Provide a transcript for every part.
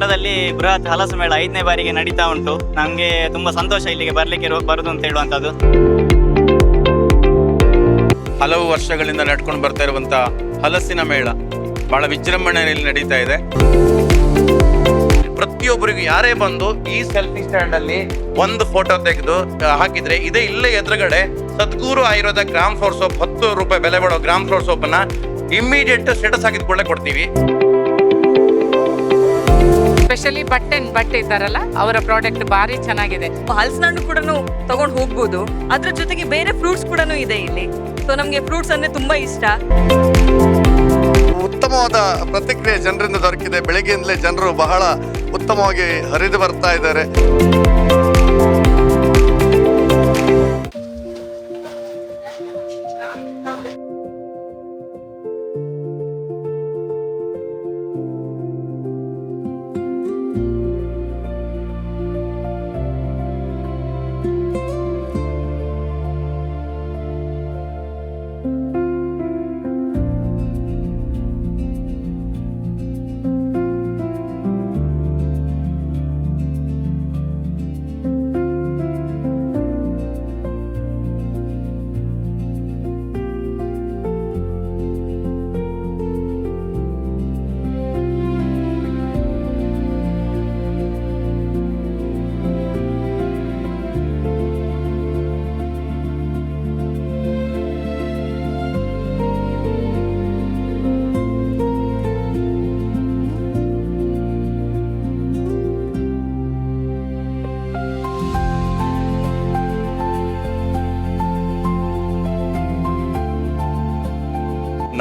ಬ್ರಹ್ಮಾವರದಲ್ಲಿ ಬೃಹತ್ ಹಲಸು ಮೇಳ 5ನೇ ಬಾರಿಗೆ ನಡೀತಾ ಉಂಟು. ನಮಗೆ ತುಂಬ ಸಂತೋಷ ಇಲ್ಲಿಗೆ ಬರುದು ಅಂತ ಹೇಳುವಂಥದ್ದು. ಹಲವು ವರ್ಷಗಳಿಂದ ನಡ್ಕೊಂಡು ಬರ್ತಾ ಇರುವಂಥ ಹಲಸಿನ ಮೇಳ ಬಹಳ ವಿಜೃಂಭಣೆಯಲ್ಲಿ ನಡೀತಾ ಇದೆ. ಪ್ರತಿಯೊಬ್ಬರಿಗೂ ಯಾರೇ ಬಂದು ಈ ಸೆಲ್ಫಿ ಸ್ಟ್ಯಾಂಡ್ ಅಲ್ಲಿ ಒಂದು ಫೋಟೋ ತೆಗೆದು ಹಾಕಿದ್ರೆ ಇದೇ ಇಲ್ಲೇ ಎದುರುಗಡೆ ಸದ್ಗುರು ಆಯುರ್ವೇದ ಗ್ರಾಮ್ ಫ್ಲೋರ್ ಸೋಪ್ 10 ರೂಪಾಯಿ ಬೆಲೆ ಬಾಳೋ ಗ್ರಾಮ್ ಫ್ಲೋರ್ ಸೋಪ್ ಅನ್ನ ಇಮ್ಮಿಡಿಯೇಟ್ ಸ್ಟೇಟಸ್ ಹಾಕಿದ್ಕೊಳ್ಳೆ ಕೊಡ್ತೀವಿ. ಸ್ಪೆಷಲಿ ಬಟ್ಟೆ ಇದ್ದಾರಲ್ಲ, ಅವರ ಪ್ರಾಡಕ್ಟ್ ಭಾರಿ ಚೆನ್ನಾಗಿದೆ. ಹಲಸಿನ ಹಣ್ಣು ಕೂಡ ತಗೊಂಡು ಹೋಗ್ಬೋದು. ಅದ್ರ ಜೊತೆಗೆ ಬೇರೆ ಫ್ರೂಟ್ಸ್ ಕೂಡ ಇದೆ ಇಲ್ಲಿ. ಸೊ ನಮ್ಗೆ ಫ್ರೂಟ್ಸ್ ಅಂದ್ರೆ ತುಂಬಾ ಇಷ್ಟ. ಉತ್ತಮವಾದ ಪ್ರತಿಕ್ರಿಯೆ ಜನರಿಂದ ದೊರಕಿದೆ. ಬೆಳಗ್ಗೆಯಿಂದಲೇ ಜನರು ಬಹಳ ಉತ್ತಮವಾಗಿ ಹರಿದು ಬರ್ತಾ ಇದ್ದಾರೆ.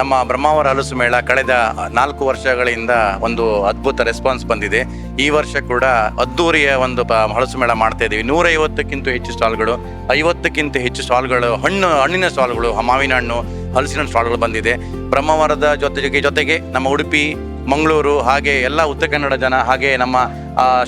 ನಮ್ಮ ಬ್ರಹ್ಮಾವರ ಹಲಸು ಮೇಳ ಕಳೆದ 4 ವರ್ಷಗಳಿಂದ ಒಂದು ಅದ್ಭುತ ರೆಸ್ಪಾನ್ಸ್ ಬಂದಿದೆ. ಈ ವರ್ಷ ಕೂಡ ಅದ್ದೂರಿಯ ಒಂದು ಹಲಸು ಮೇಳ ಮಾಡ್ತಾ ಇದ್ದೀವಿ. 150ಕ್ಕಿಂತ ಹೆಚ್ಚು ಸ್ಟಾಲ್ಗಳು, 50ಕ್ಕಿಂತ ಹೆಚ್ಚು ಸ್ಟಾಲ್ಗಳು, ಹಣ್ಣಿನ ಸ್ಟಾಲ್ಗಳು, ಮಾವಿನ ಹಣ್ಣು, ಹಲಸಿನ ಸ್ಟಾಲ್ಗಳು ಬಂದಿದೆ. ಬ್ರಹ್ಮಾವರದ ಜೊತೆಗೆ ನಮ್ಮ ಉಡುಪಿ, ಮಂಗಳೂರು, ಹಾಗೆ ಎಲ್ಲ ಉತ್ತರ ಕನ್ನಡ ಜನ, ಹಾಗೆ ನಮ್ಮ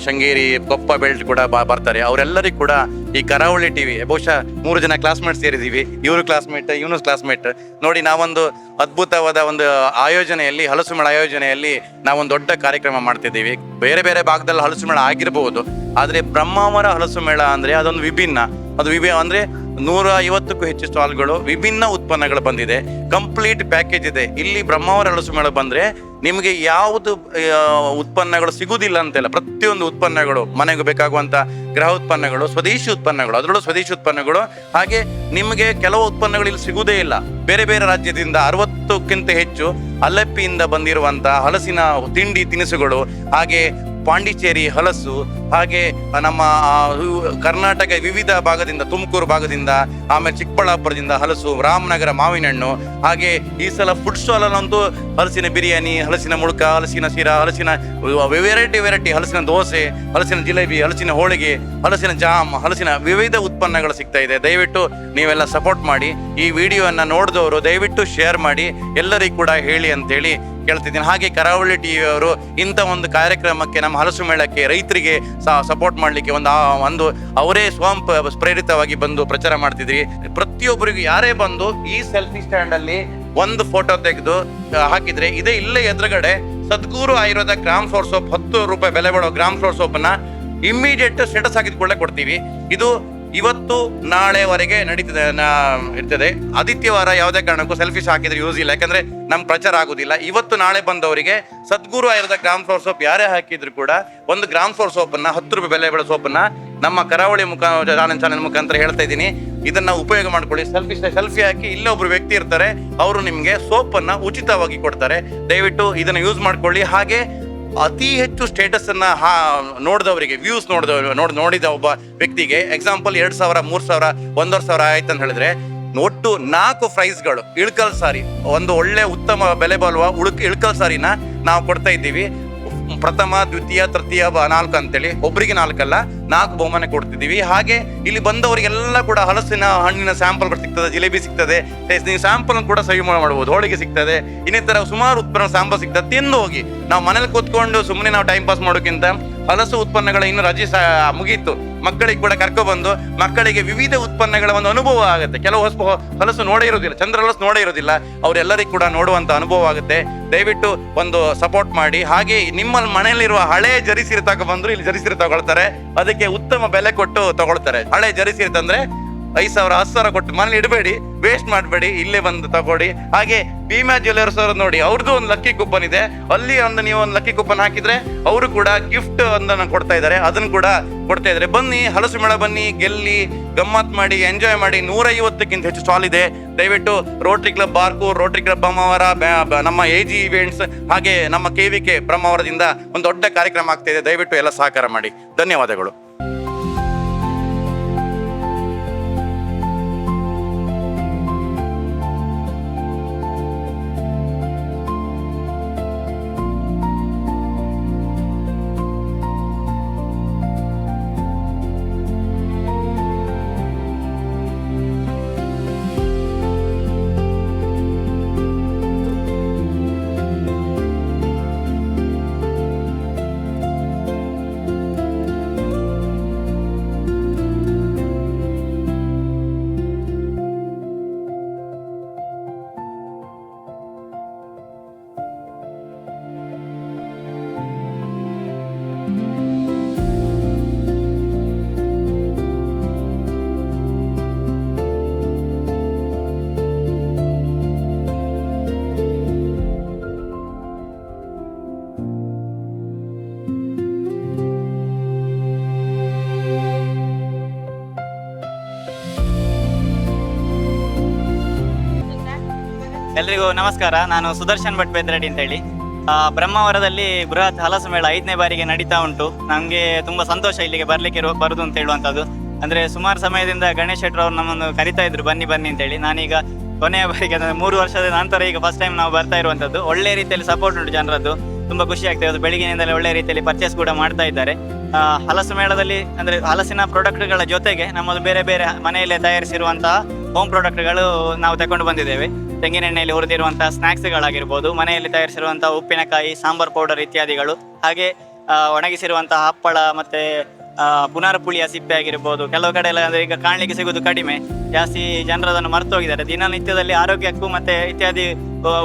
ಶೃಂಗೇರಿ, ಕೊಪ್ಪ ಬೆಲ್ಟ್ ಕೂಡ ಬರ್ತಾರೆ. ಅವರೆಲ್ಲರಿಗೂ ಕೂಡ ಈ ಕರಾವಳಿ ಟಿವಿ ಬಹುಶಃ 3 ಜನ ಕ್ಲಾಸ್ಮೇಟ್ ಸೇರಿದ್ದೀವಿ. ಇವರು ಕ್ಲಾಸ್ಮೇಟ್, ಇವನು ಕ್ಲಾಸ್ಮೇಟ್. ನೋಡಿ, ನಾವೊಂದು ಅದ್ಭುತವಾದ ಒಂದು ಆಯೋಜನೆಯಲ್ಲಿ, ಹಲಸು ಮೇಳ ಆಯೋಜನೆಯಲ್ಲಿ ನಾವೊಂದು ದೊಡ್ಡ ಕಾರ್ಯಕ್ರಮ ಮಾಡ್ತಿದ್ದೀವಿ. ಬೇರೆ ಬೇರೆ ಭಾಗದಲ್ಲಿ ಹಲಸು ಮೇಳ ಆಗಿರಬಹುದು, ಆದರೆ ಬ್ರಹ್ಮಾವರ ಹಲಸು ಮೇಳ ಅಂದರೆ ಅದೊಂದು ವಿಭಿನ್ನ. ಅದು ಅಂದರೆ 150ಕ್ಕೂ ಹೆಚ್ಚು ಸ್ಟಾಲ್ಗಳು, ವಿಭಿನ್ನ ಉತ್ಪನ್ನಗಳು ಬಂದಿದೆ. ಕಂಪ್ಲೀಟ್ ಪ್ಯಾಕೇಜ್ ಇದೆ. ಇಲ್ಲಿ ಬ್ರಹ್ಮಾವರ ಹಲಸು ಮೇಳ ಬಂದರೆ ನಿಮಗೆ ಯಾವುದು ಉತ್ಪನ್ನಗಳು ಸಿಗುವುದಿಲ್ಲ ಅಂತೆಲ್ಲ. ಪ್ರತಿಯೊಂದು ಉತ್ಪನ್ನಗಳು, ಮನೆಗೆ ಬೇಕಾಗುವಂಥ ಗೃಹ ಉತ್ಪನ್ನಗಳು, ಸ್ವದೇಶಿ ಉತ್ಪನ್ನಗಳು, ಅದರಲ್ಲೂ ಸ್ವದೇಶಿ ಉತ್ಪನ್ನಗಳು. ಹಾಗೆ ನಿಮಗೆ ಕೆಲವು ಉತ್ಪನ್ನಗಳು ಇಲ್ಲಿ ಸಿಗುವುದೇ ಇಲ್ಲ. ಬೇರೆ ಬೇರೆ ರಾಜ್ಯದಿಂದ 60ಕ್ಕಿಂತ ಹೆಚ್ಚು ಅಲಪ್ಪಿಯಿಂದ ಬಂದಿರುವಂಥ ಹಲಸಿನ ತಿನಿಸುಗಳು, ಹಾಗೆ ಪಾಂಡಿಚೇರಿ ಹಲಸು, ಹಾಗೆ ನಮ್ಮ ಕರ್ನಾಟಕ ವಿವಿಧ ಭಾಗದಿಂದ, ತುಮಕೂರು ಭಾಗದಿಂದ, ಆಮೇಲೆ ಚಿಕ್ಕಬಳ್ಳಾಪುರದಿಂದ ಹಲಸು, ರಾಮನಗರ ಮಾವಿನ ಹಣ್ಣು, ಹಾಗೆ ಈ ಸಲ ಫುಡ್ ಸ್ಟಾಲಲ್ಲಂತೂ ಹಲಸಿನ ಬಿರಿಯಾನಿ, ಹಲಸಿನ ಮುಳುಕ, ಹಲಸಿನ ಶಿರಾ, ಹಲಸಿನ ವೆರೈಟಿ ಹಲಸಿನ ದೋಸೆ, ಹಲಸಿನ ಜಿಲೇಬಿ, ಹಲಸಿನ ಹೋಳಿಗೆ, ಹಲಸಿನ ಜಾಮ್, ಹಲಸಿನ ವಿವಿಧ ಉತ್ಪನ್ನಗಳು ಸಿಗ್ತಾ ಇದೆ. ದಯವಿಟ್ಟು ನೀವೆಲ್ಲ ಸಪೋರ್ಟ್ ಮಾಡಿ. ಈ ವಿಡಿಯೋವನ್ನು ನೋಡಿದವರು ದಯವಿಟ್ಟು ಶೇರ್ ಮಾಡಿ, ಎಲ್ಲರಿಗೂ ಕೂಡ ಹೇಳಿ ಅಂತೇಳಿ ಕೇಳ್ತಿದ್ದೀನಿ. ಹಾಗೆ ಕರಾವಳಿ ಟಿವಿ ಅವರು ಇಂಥ ಒಂದು ಕಾರ್ಯಕ್ರಮಕ್ಕೆ, ನಮ್ಮ ಹಲಸು ಮೇಳಕ್ಕೆ, ರೈತರಿಗೆ ಸಪೋರ್ಟ್ ಮಾಡಲಿಕ್ಕೆ ಒಂದು ಅವರೇ ಸ್ವಯಂ ಪ್ರೇರಿತವಾಗಿ ಬಂದು ಪ್ರಚಾರ ಮಾಡ್ತಿದ್ರಿ. ಪ್ರತಿಯೊಬ್ಬರಿಗೂ ಯಾರೇ ಬಂದು ಈ ಸೆಲ್ಫಿ ಸ್ಟ್ಯಾಂಡ್ ಅಲ್ಲಿ ಒಂದು ಫೋಟೋ ತೆಗೆದು ಹಾಕಿದ್ರೆ ಇದೇ ಇಲ್ಲೇ ಎದುರುಗಡೆ ಸದ್ಗುರು ಆಯುರ್ವೇದ ಗ್ರಾಮ್ ಫ್ಲೋರ್ ಸೋಪ್ 10 ರೂಪಾಯಿ ಬೆಲೆ ಬಾಳೋ ಗ್ರಾಮ್ ಫ್ಲೋರ್ ಸೋಪ್ ಅನ್ನ ಇಮ್ಮಿಡಿಯೇಟ್ ಸ್ಟೇಟಸ್ ಹಾಕಿದ್ಕೊಳ್ಳೆ ಕೊಡ್ತೀವಿ. ಇದು ಇವತ್ತು ನಾಳೆವರೆಗೆ ಇರ್ತದೆ. ಆದಿತ್ಯವಾರ ಯಾವುದೇ ಕಾರಣಕ್ಕೂ ಸೆಲ್ಫೀಸ್ ಹಾಕಿದ್ರೆ ಯೂಸ್ ಇಲ್ಲ, ಯಾಕಂದ್ರೆ ನಮ್ ಪ್ರಚಾರ ಆಗುದಿಲ್ಲ. ಇವತ್ತು ನಾಳೆ ಬಂದವರಿಗೆ ಸದ್ಗುರು ಆಯುರ್ವೇದ ಗ್ರಾಮ್ ಫ್ಲೋರ್ ಸೋಪ್ ಯಾರೇ ಹಾಕಿದ್ರು ಕೂಡ ಒಂದು ಗ್ರಾಮ್ ಫ್ಲೋರ್ ಸೋಪನ್ನ 10 ರೂಪಾಯಿ ಬೆಲೆ ಬಾಳೋ ಸೋಪನ್ನ ನಮ್ಮ ಕರಾವಳಿ ಚಾನೆಲ್ ಮುಖಾಂತರ ಹೇಳ್ತಾ ಇದ್ದೀನಿ. ಇದನ್ನ ಉಪಯೋಗ ಮಾಡ್ಕೊಳ್ಳಿ. ಸೆಲ್ಫಿ ಹಾಕಿ ಇಲ್ಲೇ ಒಬ್ರು ವ್ಯಕ್ತಿ ಇರ್ತಾರೆ, ಅವರು ನಿಮ್ಗೆ ಸೋಪನ್ನ ಉಚಿತವಾಗಿ ಕೊಡ್ತಾರೆ. ದಯವಿಟ್ಟು ಇದನ್ನ ಯೂಸ್ ಮಾಡ್ಕೊಳ್ಳಿ. ಹಾಗೆ ಅತಿ ಹೆಚ್ಚು ಸ್ಟೇಟಸ್ ಅನ್ನ ನೋಡಿದವರಿಗೆ, ವ್ಯೂಸ್ ನೋಡಿದ ಒಬ್ಬ ವ್ಯಕ್ತಿಗೆ ಎಕ್ಸಾಂಪಲ್ 2,000, 3,000, 1,500 ಆಯ್ತು ಅಂತ ಹೇಳಿದ್ರೆ ಒಟ್ಟು 4 ಪ್ರೈಸ್ಗಳು, ಇಳ್ಕಲ್ ಸಾರಿ, ಒಂದು ಒಳ್ಳೆ ಉತ್ತಮ ಬೆಲೆ ಬಾಳುವ ಇಳ್ಕಲ್ ಸಾರಿನ ನಾವು ಕೊಡ್ತಾ ಇದ್ದೀವಿ. ಪ್ರಥಮ, ದ್ವಿತೀಯ, ತೃತೀಯ, 4 ಅಂತೇಳಿ ಒಬ್ಬರಿಗೆ 4 ಅಲ್ಲ, 4 ಬಹುಮಾನ ಕೊಡ್ತಿದ್ದೀವಿ. ಹಾಗೆ ಇಲ್ಲಿ ಬಂದವರಿಗೆಲ್ಲ ಕೂಡ ಹಲಸಿನ ಹಣ್ಣಿನ ಸ್ಯಾಂಪಲ್ಗಳು ಸಿಗ್ತದೆ, ಜಿಲೇಬಿ ಸಿಗ್ತದೆ, ನೀವು ಸ್ಯಾಂಪಲ್ ಕೂಡ ಸೇವ್ ಮಾಡಬಹುದು, ಹೋಳಿಗೆ ಸಿಗ್ತದೆ, ಇನ್ನಿತರ ಸುಮಾರು ಉತ್ಪನ್ನ ಸ್ಯಾಂಪಲ್ ಸಿಗ್ತದೆ. ತಿಂದು ಹೋಗಿ. ನಾವು ಮನೇಲಿ ಕೂತ್ಕೊಂಡು ಸುಮ್ಮನೆ ನಾವು ಟೈಮ್ ಪಾಸ್ ಮಾಡೋಕ್ಕಿಂತ ಹಲಸು ಉತ್ಪನ್ನಗಳ ಇನ್ನು ರಜೆ ಮುಗೀತು, ಮಕ್ಕಳಿಗೆ ಕೂಡ ಕರ್ಕೊಬಂದು ಮಕ್ಕಳಿಗೆ ವಿವಿಧ ಉತ್ಪನ್ನಗಳ ಒಂದು ಅನುಭವ ಆಗುತ್ತೆ. ಕೆಲವು ಹಲಸು ನೋಡೇ ಇರೋದಿಲ್ಲ, ಚಂದ್ರಹಲಸು ನೋಡೇ ಇರೋದಿಲ್ಲ, ಅವರೆಲ್ಲರಿಗೂ ಕೂಡ ನೋಡುವಂತ ಅನುಭವ ಆಗುತ್ತೆ. ದಯವಿಟ್ಟು ಒಂದು ಸಪೋರ್ಟ್ ಮಾಡಿ. ಹಾಗೆ ನಿಮ್ಮ ಮನೆಯಲ್ಲಿರುವ ಹಳೆ ಜರಿಸೀರೆ ತಗೊಬಂದ್ರು ಇಲ್ಲಿ ಜರಿಸೀರೆ ತಗೊಳ್ತಾರೆ, ಅದಕ್ಕೆ ಉತ್ತಮ ಬೆಲೆ ಕೊಟ್ಟು ತಗೊಳ್ತಾರೆ. ಹಳೆ ಜರಿಸೀರೆ ತಂದ್ರೆ 5,000 10,000 ಕೊಟ್ಟು ಮನೇಲಿ ಇಡಬೇಡಿ, ವೇಸ್ಟ್ ಮಾಡಬೇಡಿ, ಇಲ್ಲೇ ಬಂದು ತಗೊಳ್ಳಿ. ಹಾಗೆ ಭೀಮಾ ಜ್ಯುವೆಲರ್ಸ್ ಅವರು ನೋಡಿ, ಅವ್ರದ್ದು ಒಂದು ಲಕ್ಕಿ ಕೂಪನ್ ಇದೆ, ಅಲ್ಲಿ ನೀವು ಒಂದು ಲಕ್ಕಿ ಕೂಪನ್ ಹಾಕಿದ್ರೆ ಅವರು ಕೂಡ ಗಿಫ್ಟ್ ಒಂದನ್ನು ಕೊಡ್ತಾ ಇದ್ದಾರೆ, ಅದನ್ನು ಕೂಡ ಕೊಡ್ತಾ ಇದ್ದಾರೆ. ಬನ್ನಿ, ಹಲಸು ಮೇಳ ಬನ್ನಿ, ಗೆಲ್ಲಿ, ಗಮ್ಮತ್ ಮಾಡಿ, ಎಂಜಾಯ್ ಮಾಡಿ. 150ಕ್ಕಿಂತ ಹೆಚ್ಚು ಸ್ಟಾಲ್ ಇದೆ. ದಯವಿಟ್ಟು Rotary Club Barkur, Rotary Club Brahmavara, ನಮ್ಮ AG ಇವೆಂಟ್ಸ್, ಹಾಗೆ ನಮ್ಮ KVK ಬ್ರಹ್ಮಾವರದಿಂದ ಒಂದು ದೊಡ್ಡ ಕಾರ್ಯಕ್ರಮ ಆಗ್ತಾ ಇದೆ. ದಯವಿಟ್ಟು ಎಲ್ಲ ಸಹಕಾರ ಮಾಡಿ. ಧನ್ಯವಾದಗಳು. ಎಲ್ರಿಗೂ ನಮಸ್ಕಾರ. ನಾನು ಸುದರ್ಶನ್ ಭಟ್ ಬೆದ್ರಡಿ ಅಂತ ಹೇಳಿ. ಬ್ರಹ್ಮಾವರದಲ್ಲಿ ಬೃಹತ್ ಹಲಸು ಮೇಳ 5ನೇ ಬಾರಿಗೆ ನಡೀತಾ ಉಂಟು. ನಮಗೆ ತುಂಬ ಸಂತೋಷ ಇಲ್ಲಿಗೆ ಬರುದು ಅಂತ ಹೇಳುವಂಥದ್ದು. ಅಂದರೆ ಸುಮಾರು ಸಮಯದಿಂದ ಗಣೇಶ್ ಶೆಟ್ಟರ್ ಅವರು ನಮ್ಮನ್ನು ಕರಿತಾ ಇದ್ರು, ಬನ್ನಿ ಬನ್ನಿ ಅಂತೇಳಿ. ನಾನೀಗ ಕೊನೆಯ ಬಾರಿಗೆ 3 ವರ್ಷದ ನಂತರ ಈಗ ಫಸ್ಟ್ ಟೈಮ್ ನಾವು ಬರ್ತಾ ಇರುವಂಥದ್ದು. ಒಳ್ಳೆ ರೀತಿಯಲ್ಲಿ ಸಪೋರ್ಟ್ ಉಂಟು ಜನರದ್ದು, ತುಂಬ ಖುಷಿ ಆಗ್ತಾ ಇದೆ. ಬೆಳಗಿನಿಂದಲೇ ಒಳ್ಳೆ ರೀತಿಯಲ್ಲಿ ಪರ್ಚೇಸ್ ಕೂಡ ಮಾಡ್ತಾ ಇದ್ದಾರೆ. ಹಲಸು ಮೇಳದಲ್ಲಿ ಅಂದರೆ ಹಲಸಿನ ಪ್ರಾಡಕ್ಟ್ಗಳ ಜೊತೆಗೆ ನಮ್ಮದು ಬೇರೆ ಬೇರೆ ಮನೆಯಲ್ಲೇ ತಯಾರಿಸಿರುವಂತಹ ಹೋಮ್ ಪ್ರಾಡಕ್ಟ್ಗಳು ನಾವು ತಗೊಂಡು ಬಂದಿದ್ದೇವೆ. ತೆಂಗಿನೆಣ್ಣೆಯಲ್ಲಿ ಹುರಿದಿರುವಂತಹ ಸ್ನ್ಯಾಕ್ಸ್ಗಳಾಗಿರ್ಬೋದು, ಮನೆಯಲ್ಲಿ ತಯಾರಿಸಿರುವಂತಹ ಉಪ್ಪಿನಕಾಯಿ, ಸಾಂಬಾರ್ ಪೌಡರ್ ಇತ್ಯಾದಿಗಳು, ಹಾಗೆ ಒಣಗಿಸಿರುವಂತಹ ಹಪ್ಪಳ, ಮತ್ತೆ ಪುನರ್ ಪುಳಿಯ ಸಿಪ್ಪೆ ಆಗಿರ್ಬೋದು. ಕೆಲವು ಕಡೆ ಎಲ್ಲ ಅಂದರೆ ಈಗ ಕಾಣಲಿಕ್ಕೆ ಸಿಗೋದು ಕಡಿಮೆ, ಜಾಸ್ತಿ ಜನರು ಅದನ್ನು ಮರೆತು ಹೋಗಿದ್ದಾರೆ. ದಿನನಿತ್ಯದಲ್ಲಿ ಆರೋಗ್ಯಕ್ಕೂ ಮತ್ತೆ ಇತ್ಯಾದಿ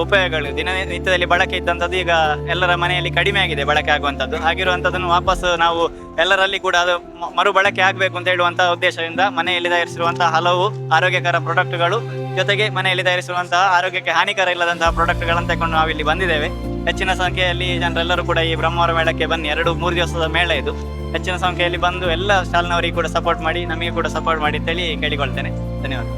ಉಪಯೋಗಗಳು ದಿನನಿತ್ಯದಲ್ಲಿ ಬಳಕೆ ಇದ್ದಂಥದ್ದು ಈಗ ಎಲ್ಲರ ಮನೆಯಲ್ಲಿ ಕಡಿಮೆ ಆಗಿದೆ ಬಳಕೆ ಆಗುವಂಥದ್ದು. ಹಾಗಿರುವಂಥದ್ದನ್ನು ವಾಪಸ್ ನಾವು ಎಲ್ಲರಲ್ಲಿ ಕೂಡ ಅದು ಮರು ಬಳಕೆ ಆಗಬೇಕು ಅಂತ ಹೇಳುವಂತಹ ಉದ್ದೇಶದಿಂದ ಮನೆಯಲ್ಲಿ ತಯಾರಿಸಿರುವಂತಹ ಹಲವು ಆರೋಗ್ಯಕರ ಪ್ರಾಡಕ್ಟ್ಗಳು ಜೊತೆಗೆ ಮನೆಯಲ್ಲಿ ತಯಾರಿಸಿರುವಂತಹ ಆರೋಗ್ಯಕ್ಕೆ ಹಾನಿಕರ ಇಲ್ಲದಂತಹ ಪ್ರಾಡಕ್ಟ್ಗಳನ್ನು ತಗೊಂಡು ನಾವಿಲ್ಲಿ ಬಂದಿದ್ದೇವೆ. ಹೆಚ್ಚಿನ ಸಂಖ್ಯೆಯಲ್ಲಿ ಜನರೆಲ್ಲರೂ ಕೂಡ ಈ ಬ್ರಹ್ಮಾವರ ಮೇಳಕ್ಕೆ ಬನ್ನಿ. 2-3 ದಿವಸದ ಮೇಳ ಇದು. ಹೆಚ್ಚಿನ ಸಂಖ್ಯೆಯಲ್ಲಿ ಬಂದು ಎಲ್ಲ ಸ್ಟಾಲ್ನವರಿಗೆ ಕೂಡ ಸಪೋರ್ಟ್ ಮಾಡಿ, ನಮಗೆ ಕೂಡ ಸಪೋರ್ಟ್ ಮಾಡಿ ಅಂತೇಳಿ ಕೇಳಿಕೊಳ್ತೇನೆ. ಧನ್ಯವಾದ.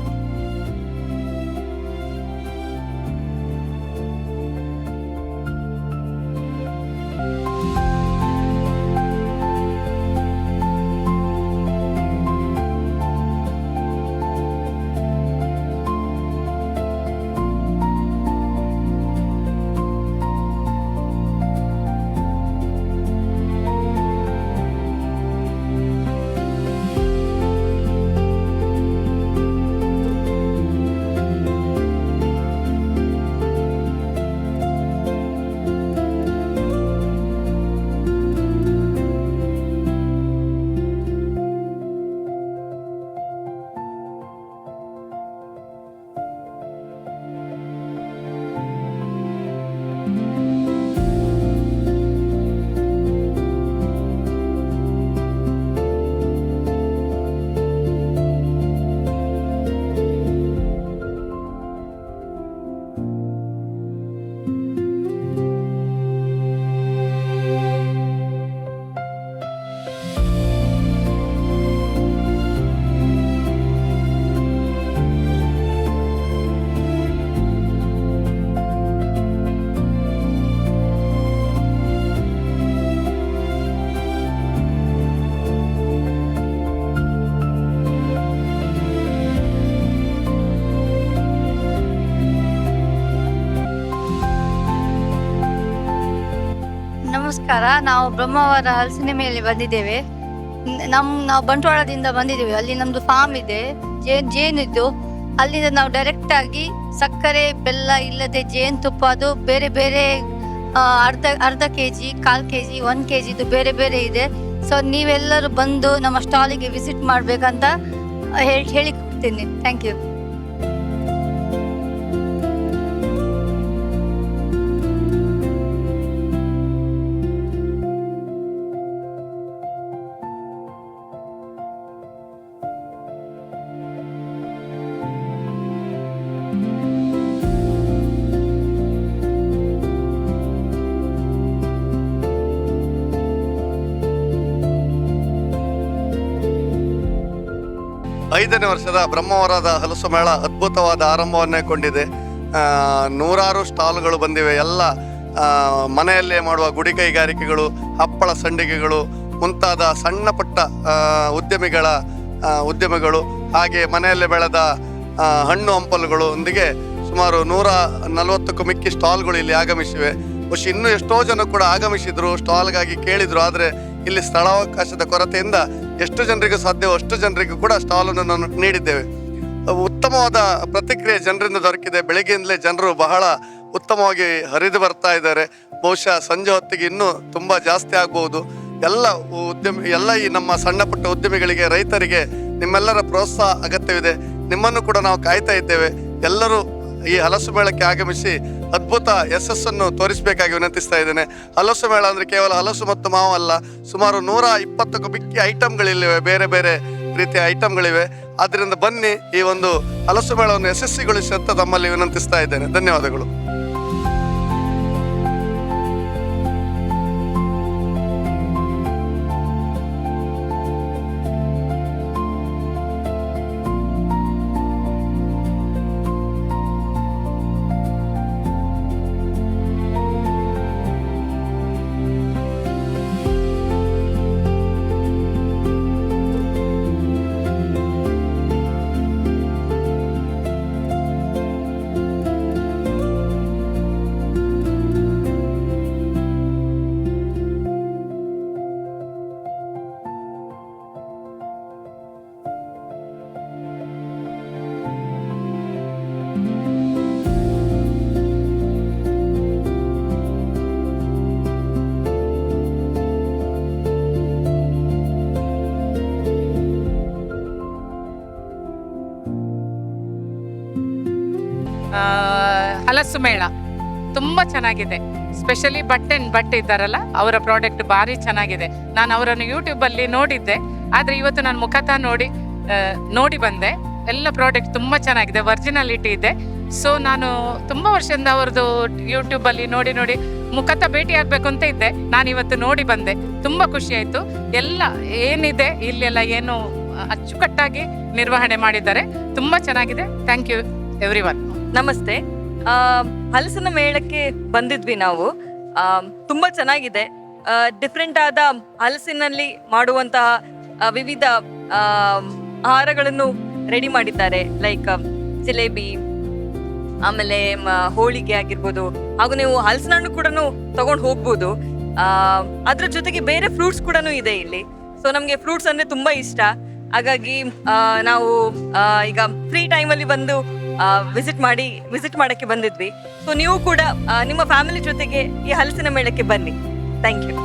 ನಮಸ್ಕಾರ. ನಾವು ಬ್ರಹ್ಮಾವರ ಹಲಸಿನ ಮೇಲೆ ಬಂದಿದ್ದೇವೆ. ನಾವು ಬಂಟ್ವಾಳದಿಂದ ಬಂದಿದ್ದೇವೆ. ಅಲ್ಲಿ ನಮ್ದು ಫಾರ್ಮ್ ಇದೆ, ಜೇನಿದ್ದು. ಅಲ್ಲಿಂದ ನಾವು ಡೈರೆಕ್ಟ್ ಆಗಿ ಸಕ್ಕರೆ ಬೆಲ್ಲ ಇಲ್ಲದೆ ಜೇನುತುಪ್ಪ, ಅದು ಬೇರೆ ಬೇರೆ ಅರ್ಧ KG, 1/4 KG, 1 KG ಇದು ಬೇರೆ ಬೇರೆ ಇದೆ. ಸೊ ನೀವೆಲ್ಲರೂ ಬಂದು ನಮ್ಮ ಸ್ಟಾಲಿಗೆ ವಿಸಿಟ್ ಮಾಡಬೇಕಂತ ಹೇಳಿಕೊಡ್ತೀನಿ. Thank you. ಐದನೇ ವರ್ಷದ ಬ್ರಹ್ಮಾವರದ ಹಲಸು ಮೇಳ ಅದ್ಭುತವಾದ ಆರಂಭವನ್ನೇ ಕೊಂಡಿದೆ. ನೂರಾರು ಸ್ಟಾಲ್ಗಳು ಬಂದಿವೆ. ಎಲ್ಲ ಮನೆಯಲ್ಲೇ ಮಾಡುವ ಗುಡಿ ಕೈಗಾರಿಕೆಗಳು, ಹಪ್ಪಳ ಸಂಡಿಗೆಗಳು ಮುಂತಾದ ಸಣ್ಣ ಪುಟ್ಟ ಉದ್ಯಮಿಗಳು, ಹಾಗೆ ಮನೆಯಲ್ಲೇ ಬೆಳೆದ ಹಣ್ಣು ಹಂಪಲುಗಳು ಒಂದಿಗೆ ಸುಮಾರು 140ಕ್ಕೂ ಮಿಕ್ಕಿ ಸ್ಟಾಲ್ಗಳು ಇಲ್ಲಿ ಆಗಮಿಸಿವೆ. ಬಹುಶಃ ಇನ್ನೂ ಎಷ್ಟೋ ಜನ ಕೂಡ ಆಗಮಿಸಿದ್ರು, ಸ್ಟಾಲ್ಗಾಗಿ ಕೇಳಿದ್ರು. ಆದರೆ ಇಲ್ಲಿ ಸ್ಥಳಾವಕಾಶದ ಕೊರತೆಯಿಂದ ಎಷ್ಟು ಜನರಿಗೂ ಸಾಧ್ಯವೋ ಅಷ್ಟು ಜನರಿಗೂ ಕೂಡ ಸ್ಟಾಲನ್ನು ನಾನು ನೀಡಿದ್ದೇವೆ. ಉತ್ತಮವಾದ ಪ್ರತಿಕ್ರಿಯೆ ಜನರಿಂದ ದೊರಕಿದೆ. ಬೆಳಗ್ಗೆಯಿಂದಲೇ ಜನರು ಬಹಳ ಉತ್ತಮವಾಗಿ ಹರಿದು ಬರ್ತಾ ಇದ್ದಾರೆ. ಬಹುಶಃ ಸಂಜೆ ಹೊತ್ತಿಗೆ ಇನ್ನೂ ತುಂಬ ಜಾಸ್ತಿ ಆಗ್ಬೋದು. ಎಲ್ಲ ಈ ನಮ್ಮ ಸಣ್ಣ ಪುಟ್ಟ ಉದ್ಯಮಿಗಳಿಗೆ, ರೈತರಿಗೆ ನಿಮ್ಮೆಲ್ಲರ ಪ್ರೋತ್ಸಾಹ ಅಗತ್ಯವಿದೆ. ನಿಮ್ಮನ್ನು ಕೂಡ ನಾವು ಕಾಯ್ತಾ ಇದ್ದೇವೆ. ಎಲ್ಲರೂ ಈ ಹಲಸು ಮೇಳಕ್ಕೆ ಆಗಮಿಸಿ ಅದ್ಭುತ ಯಶಸ್ಸನ್ನು ತೋರಿಸಬೇಕಾಗಿ ವಿನಂತಿಸ್ತಾ ಇದ್ದೇನೆ. ಹಲಸು ಮೇಳ ಅಂದರೆ ಕೇವಲ ಹಲಸು ಮತ್ತು ಮಾವು ಅಲ್ಲ, ಸುಮಾರು 120ಕ್ಕೂ ಮಿಕ್ಕಿ ಐಟಮ್ಗಳಿವೆ, ಬೇರೆ ಬೇರೆ ರೀತಿಯ ಐಟಮ್ಗಳಿವೆ. ಆದ್ದರಿಂದ ಬನ್ನಿ, ಈ ಒಂದು ಹಲಸು ಮೇಳವನ್ನು ಯಶಸ್ವಿಗೊಳಿಸಿ ಅಂತ ತಮ್ಮಲ್ಲಿ ವಿನಂತಿಸ್ತಾ ಇದ್ದೇನೆ. ಧನ್ಯವಾದಗಳು. ಹಲಸು ಮೇಳ ತುಂಬ ಚೆನ್ನಾಗಿದೆ. ಸ್ಪೆಷಲಿ ಬಟ್ಟೆ ಇದ್ದಾರಲ್ಲ, ಅವರ ಪ್ರಾಡಕ್ಟ್ ಭಾರಿ ಚೆನ್ನಾಗಿದೆ. ನಾನು ಅವರನ್ನು ಯೂಟ್ಯೂಬಲ್ಲಿ ನೋಡಿದ್ದೆ, ಆದರೆ ಇವತ್ತು ನಾನು ಮುಖತಃ ನೋಡಿ ಬಂದೆ. ಎಲ್ಲ ಪ್ರಾಡಕ್ಟ್ ತುಂಬ ಚೆನ್ನಾಗಿದೆ, ಒರಿಜಿನಾಲಿಟಿ ಇದೆ. ಸೊ ನಾನು ತುಂಬ ವರ್ಷದಿಂದ ಅವರದ್ದು ಯೂಟ್ಯೂಬಲ್ಲಿ ನೋಡಿ ಮುಖತಃ ಭೇಟಿ ಆಗಬೇಕು ಅಂತ ಇದ್ದೆ. ನಾನು ಇವತ್ತು ನೋಡಿ ಬಂದೆ, ತುಂಬ ಖುಷಿ ಆಯಿತು. ಎಲ್ಲ ಏನಿದೆ ಇಲ್ಲೆಲ್ಲ ಏನು ಅಚ್ಚುಕಟ್ಟಾಗಿ ನಿರ್ವಹಣೆ ಮಾಡಿದ್ದಾರೆ, ತುಂಬ ಚೆನ್ನಾಗಿದೆ. Thank you everyone. ನಮಸ್ತೆ. ಹಲಸಿನ ಮೇಳಕ್ಕೆ ಬಂದಿದ್ವಿ ನಾವು. ತುಂಬ ಚೆನ್ನಾಗಿದೆ. ಡಿಫ್ರೆಂಟ್ ಆದ ಹಲಸಿನಲ್ಲಿ ಮಾಡುವಂತಹ ವಿವಿಧ ಆಹಾರಗಳನ್ನು ರೆಡಿ ಮಾಡಿದ್ದಾರೆ. ಲೈಕ್ ಜಿಲೇಬಿ, ಆಮೇಲೆ ಹೋಳಿಗೆ ಆಗಿರ್ಬೋದು. ಹಾಗೂ ನೀವು ಹಲಸಿನ ಹಣ್ಣು ಕೂಡ ತಗೊಂಡು ಹೋಗ್ಬೋದು. ಅದ್ರ ಜೊತೆಗೆ ಬೇರೆ ಫ್ರೂಟ್ಸ್ ಕೂಡ ಇದೆ ಇಲ್ಲಿ. ಸೊ ನಮಗೆ ಫ್ರೂಟ್ಸ್ ಅಂದರೆ ತುಂಬ ಇಷ್ಟ. ಹಾಗಾಗಿ ನಾವು ಈಗ ಫ್ರೀ ಟೈಮಲ್ಲಿ ಬಂದು ವಿಸಿಟ್ ಮಾಡಕ್ಕೆ ಬಂದಿದ್ವಿ. ಸೊ ನೀವು ಕೂಡ ನಿಮ್ಮ ಫ್ಯಾಮಿಲಿ ಜೊತೆಗೆ ಈ ಹಲಸಿನ ಮೇಳಕ್ಕೆ ಬನ್ನಿ. Thank you.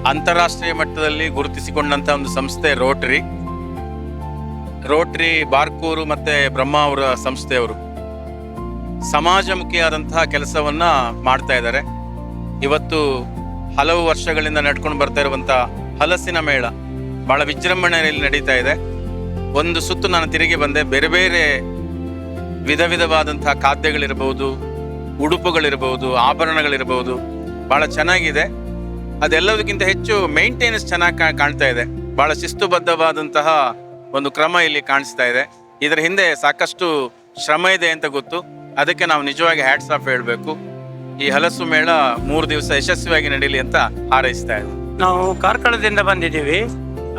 ಅಂತಾರಾಷ್ಟ್ರೀಯ ಮಟ್ಟದಲ್ಲಿ ಗುರುತಿಸಿಕೊಂಡಂಥ ಒಂದು ಸಂಸ್ಥೆ ರೋಟರಿ ಬಾರ್ಕೂರು ಮತ್ತು ಬ್ರಹ್ಮ ಅವರ ಸಂಸ್ಥೆಯವರು ಸಮಾಜಮುಖಿಯಾದಂತಹ ಕೆಲಸವನ್ನು ಮಾಡ್ತಾ ಇದ್ದಾರೆ. ಇವತ್ತು ಹಲವು ವರ್ಷಗಳಿಂದ ನಡ್ಕೊಂಡು ಬರ್ತಾ ಇರುವಂಥ ಹಲಸಿನ ಮೇಳ ಭಾಳ ವಿಜೃಂಭಣೆಯಲ್ಲಿ ನಡೀತಾ ಇದೆ. ಒಂದು ಸುತ್ತು ನಾನು ತಿರುಗಿ ಬಂದೆ. ಬೇರೆ ಬೇರೆ ವಿಧ ವಿಧವಾದಂತಹ ಖಾದ್ಯಗಳಿರ್ಬೋದು, ಉಡುಪುಗಳಿರ್ಬೋದು, ಆಭರಣಗಳಿರ್ಬೋದು, ಭಾಳ ಚೆನ್ನಾಗಿದೆ. ಅದೆಲ್ಲದಕ್ಕಿಂತ ಹೆಚ್ಚು ಮೇಂಟೆನೆನ್ಸ್ ಚೆನ್ನಾಗಿ ಕಾಣ್ತಾ ಇದೆ. ಭಾಳ ಶಿಸ್ತುಬದ್ಧವಾದಂತಹ ಒಂದು ಕ್ರಮ ಇಲ್ಲಿ ಕಾಣಿಸ್ತಾ ಇದೆ. ಇದರ ಹಿಂದೆ ಸಾಕಷ್ಟು ಶ್ರಮ ಇದೆ ಅಂತ ಗೊತ್ತು. ಅದಕ್ಕೆ ನಾವು ನಿಜವಾಗಿ ಹ್ಯಾಟ್ಸ್ ಆಫ್ ಹೇಳಬೇಕು. ಈ ಹಲಸು ಮೇಳ 3 ದಿವಸ ಯಶಸ್ವಿಯಾಗಿ ನಡೀಲಿ ಅಂತ ಹಾರೈಸ್ತಾ ಇದೆ. ನಾವು ಕಾರ್ಕಳದಿಂದ ಬಂದಿದ್ದೀವಿ.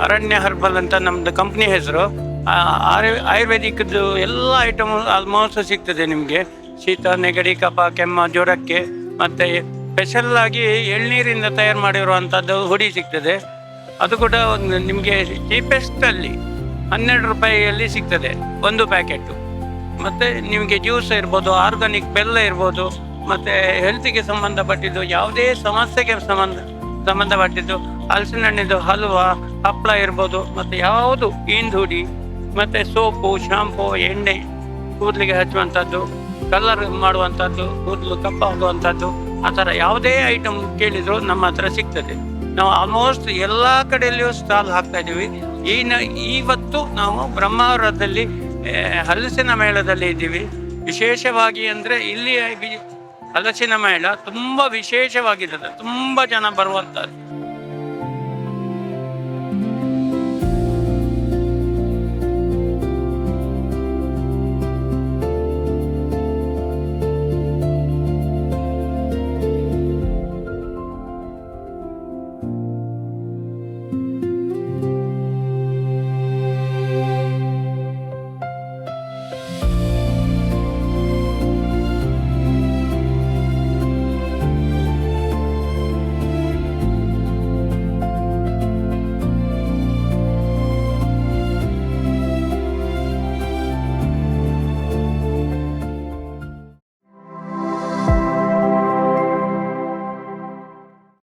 ಅರಣ್ಯ ಹರ್ಬಲ್ ಅಂತ ನಮ್ಮದು ಕಂಪ್ನಿ ಹೆಸರು. ಆಯುರ್ವೇದಿಕ್ದು ಎಲ್ಲ ಐಟಮ್ ಆಲ್ಮೋಸ್ಟ್ ಸಿಗ್ತದೆ ನಿಮಗೆ. ಶೀತ, ನೆಗಡಿ, ಕಫ, ಕೆಮ್ಮ, ಜ್ವರಕ್ಕೆ. ಮತ್ತು ಸ್ಪೆಷಲ್ ಆಗಿ ಎಳ್ನೀರಿಂದ ತಯಾರು ಮಾಡಿರುವಂಥದ್ದು ಹುಡಿ ಸಿಗ್ತದೆ. ಅದು ಕೂಡ ಒಂದು ನಿಮಗೆ ಚೀಪೆಸ್ಟಲ್ಲಿ 12 ರೂಪಾಯಿಯಲ್ಲಿ ಸಿಗ್ತದೆ ಒಂದು ಪ್ಯಾಕೆಟು. ಮತ್ತು ನಿಮಗೆ ಜ್ಯೂಸ್ ಇರ್ಬೋದು, ಆರ್ಗಾನಿಕ್ ಬೆಲ್ಲ ಇರ್ಬೋದು, ಮತ್ತು ಹೆಲ್ತಿಗೆ ಸಂಬಂಧಪಟ್ಟಿದ್ದು ಯಾವುದೇ ಸಮಸ್ಯೆಗೆ ಸಂಬಂಧಪಟ್ಟಿದ್ದು ಹಲಸಿನ ಹಣ್ಣಿದ್ದು ಹಲ್ವಾ, ಹಪ್ಪಳ ಇರ್ಬೋದು, ಮತ್ತು ಯಾವುದು ಇಂದುಡಿ, ಮತ್ತು ಸೋಪು, ಶಾಂಪು, ಎಣ್ಣೆ, ಕೂದಲಿಗೆ ಹಚ್ಚುವಂಥದ್ದು, ಕಲರ್ ಮಾಡುವಂಥದ್ದು, ಕೂದಲು ಕಪ್ಪಾಗುವಂಥದ್ದು, ಆ ಥರ ಯಾವುದೇ ಐಟಮ್ ಕೇಳಿದ್ರು ನಮ್ಮ ಹತ್ರ ಸಿಗ್ತದೆ. ನಾವು ಆಲ್ಮೋಸ್ಟ್ ಎಲ್ಲ ಕಡೆಯಲ್ಲಿಯೂ ಸ್ಟಾಲ್ ಹಾಕ್ತಾ ಇದ್ದೀವಿ. ಇವತ್ತು ನಾವು ಬ್ರಹ್ಮಾವರದಲ್ಲಿ ಹಲಸಿನ ಮೇಳದಲ್ಲಿ ಇದ್ದೀವಿ. ವಿಶೇಷವಾಗಿ ಅಂದರೆ ಇಲ್ಲಿ ಹಲಸಿನ ಮೇಳ ತುಂಬ ವಿಶೇಷವಾಗಿರ್ತದೆ. ತುಂಬ ಜನ ಬರುವಂಥದ್ದು.